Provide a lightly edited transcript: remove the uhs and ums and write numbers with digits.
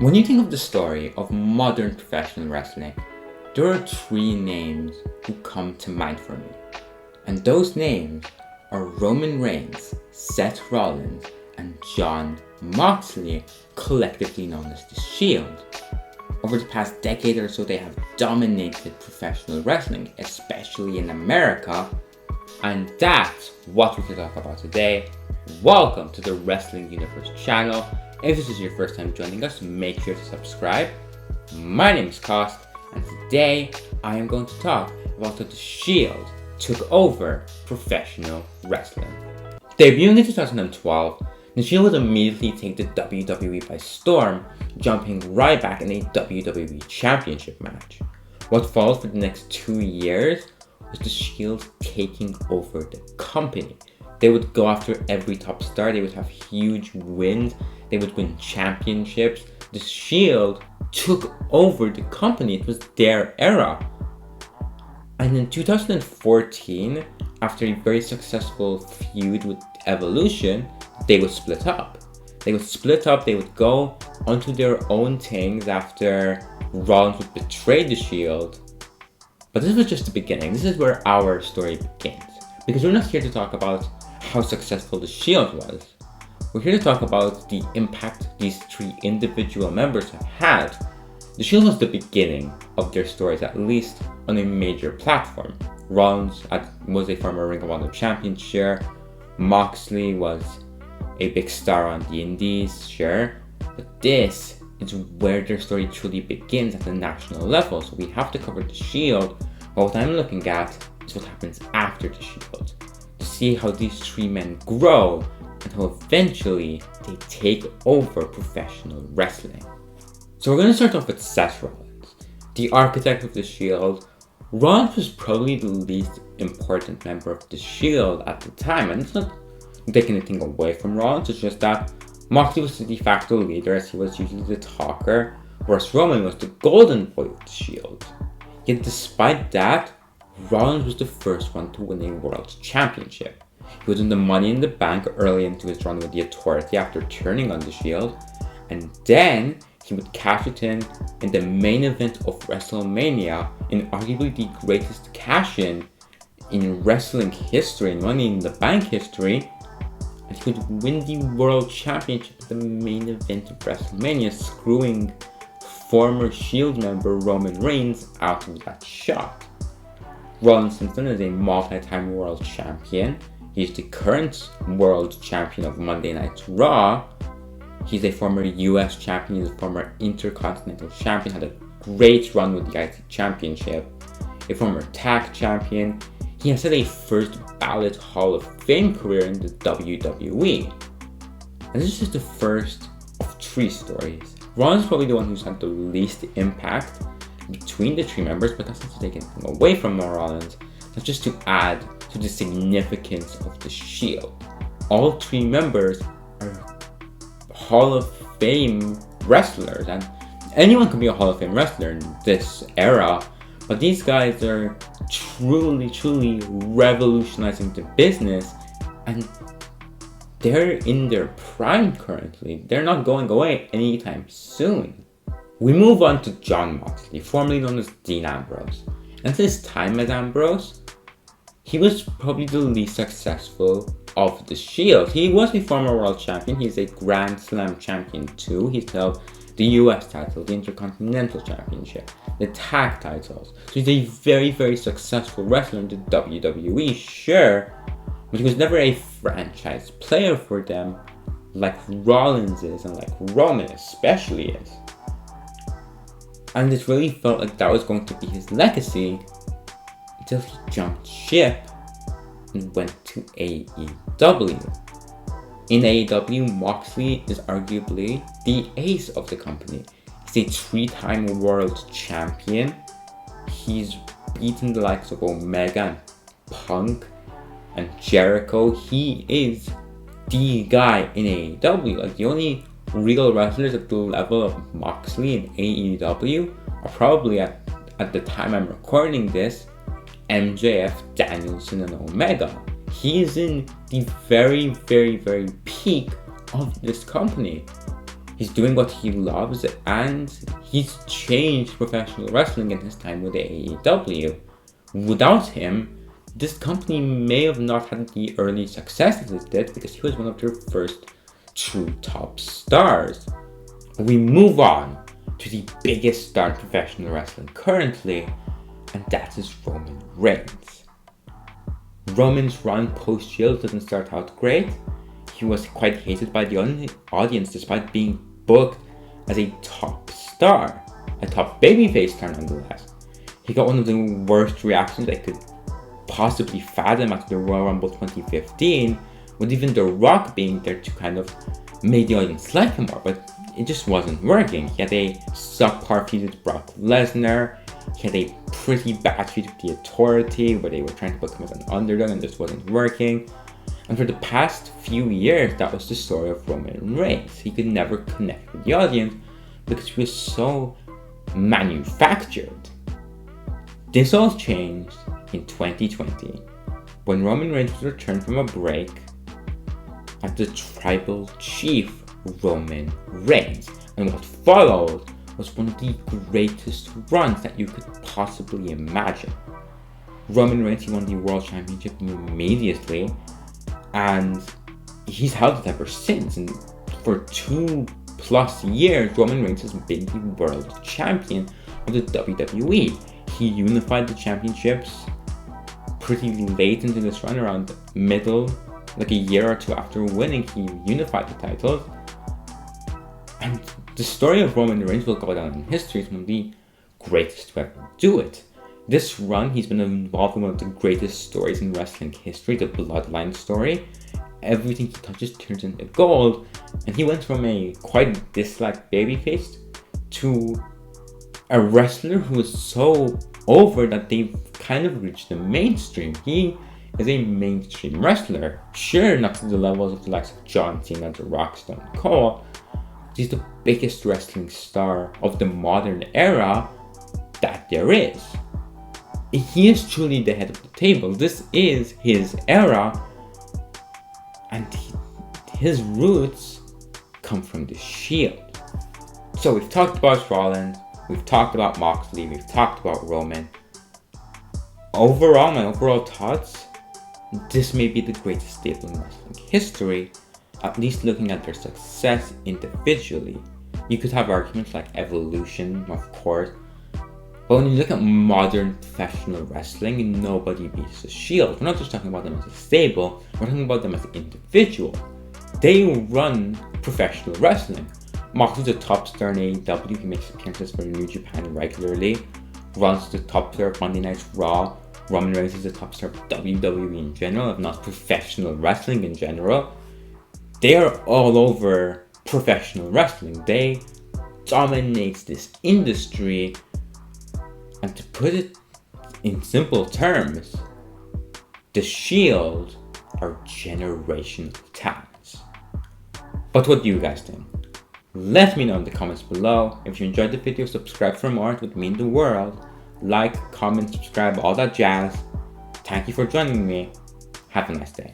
When you think of the story of modern professional wrestling, there are three names who come to mind for me. And those names are Roman Reigns, Seth Rollins, and Jon Moxley, collectively known as The Shield. Over the past decade or so, they have dominated professional wrestling, especially in America. And that's what we're going to talk about today. Welcome to the Wrestling Universe channel. If this is your first time joining us, make sure to subscribe. My name is Cosk, and today I am going to talk about how The Shield took over professional wrestling. Debuting in 2012, The Shield would immediately take the WWE by storm, jumping right back in a WWE Championship match. What followed for the next 2 years was The Shield taking over the company. They would go after every top star, they would have huge wins, they would win championships. The Shield took over the company, it was their era. And in 2014, after a very successful feud with Evolution, they would split up. They would go onto their own things after Rollins would betray the Shield. But this was just the beginning. This is where our story begins. Because we're not here to talk about how successful the Shield was. We're here to talk about the impact these three individual members have had. The Shield was the beginning of their stories, at least on a major platform. Rollins was a former Ring of Honor champion, sure. Moxley was a big star on the Indies, sure. But this is where their story truly begins at the national level. So we have to cover the Shield. But what I'm looking at is what happens after the Shield. To see how these three men grow and how eventually they take over professional wrestling. So we're going to start off with Seth Rollins, the architect of the Shield. Rollins was probably the least important member of the Shield at the time, and it's not taking anything away from Rollins, it's just that Moxley was the de facto leader as he was usually the talker, whereas Roman was the golden boy of the Shield. Yet despite that, Rollins was the first one to win a world championship. He was in the Money in the Bank early into his run with the Authority after turning on the Shield, and then he would cash it in the main event of WrestleMania in arguably the greatest cash-in in wrestling history, in Money in the Bank history, and he would win the World Championship at the main event of WrestleMania, screwing former Shield member Roman Reigns out of that shot. Rollins since then is a multi-time world champion. He's the current world champion of Monday Night Raw. He's a former US champion, he's a former Intercontinental champion, had a great run with the IC Championship, a former tag champion. He has had a first ballot Hall of Fame career in the WWE. And this is just the first of three stories. Rollins is probably the one who's had the least impact between the three members, but that's not to take anything away from Rollins. That's just to add to the significance of the Shield. All three members are Hall of Fame wrestlers, and anyone can be a Hall of Fame wrestler in this era, but these guys are truly revolutionizing the business, and they're in their prime currently. They're not going away anytime soon. We move on to Jon Moxley, formerly known as Dean Ambrose. And his time as Ambrose, he was probably the least successful of the Shield. He was a former world champion, he's a Grand Slam champion too. He's held the US title, the Intercontinental Championship, the tag titles. So he's a very successful wrestler in the WWE, sure, but he was never a franchise player for them like Rollins is and like Roman especially is. And it really felt like that was going to be his legacy until he jumped ship and went to AEW. In AEW, Moxley is arguably the ace of the company. He's a 3-time world champion. He's beaten the likes of Omega and Punk and Jericho. He is the guy in AEW. Like, the only real wrestlers at the level of Moxley in AEW are probably at the time I'm recording this, MJF, Danielson, and Omega. He's in the very peak of this company. He's doing what he loves, and he's changed professional wrestling in his time with AEW. Without him, this company may have not had the early success that it did because he was one of their first true top stars. We move on to the biggest star in professional wrestling currently, and that is Roman Reigns. Roman's run post-Shield didn't start out great. He was quite hated by the audience despite being booked as a top star, a top babyface star nonetheless. He got one of the worst reactions I could possibly fathom after the Royal Rumble 2015, with even The Rock being there to kind of make the audience like him more, but it just wasn't working. He had a subpar feud with Brock Lesnar. He had a pretty bad feud with The Authority, where they were trying to book him as an underdog and just wasn't working. And for the past few years, that was the story of Roman Reigns. He could never connect with the audience because he was so manufactured. This all changed in 2020 when Roman Reigns was returned from a break as the tribal chief Roman Reigns. And what followed was one of the greatest runs that you could possibly imagine. Roman Reigns, he won the World Championship immediately, and he's held it ever since. And for 2+ years, Roman Reigns has been the world champion of the WWE. He unified the championships pretty late into this run, around middle, like a year or two after winning, he unified the titles. And the story of Roman Reigns will go down in history as one of the greatest to ever do it. This run, he's been involved in one of the greatest stories in wrestling history, the Bloodline story. Everything he touches turns into gold, and he went from a quite disliked babyface to a wrestler who is so over that they've kind of reached the mainstream. He is a mainstream wrestler. Sure, not to the levels of the likes of John Cena, The Rock, Stone Cold. He's the biggest wrestling star of the modern era that there is. He is truly the head of the table. This is his era, and his roots come from the Shield. So we've talked about Rollins, we've talked about Moxley, we've talked about Roman. Overall, my overall thoughts, this may be the greatest stable in wrestling history, at least looking at their success individually. You could have arguments like Evolution, of course, but when you look at modern professional wrestling, nobody beats the Shield. We're not just talking about them as a stable, we're talking about them as an individual. They run professional wrestling. Moxley's a top star in AEW, he makes appearances for New Japan regularly. Runs the top star of Monday Night Raw. Roman Reigns is the top star of WWE in general, if not professional wrestling in general. They are all over professional wrestling. They dominate this industry. And to put it in simple terms, the Shield are generational talents. But what do you guys think? Let me know in the comments below. If you enjoyed the video, subscribe for more. It would mean the world. Like, comment, subscribe, all that jazz. Thank you for joining me. Have a nice day.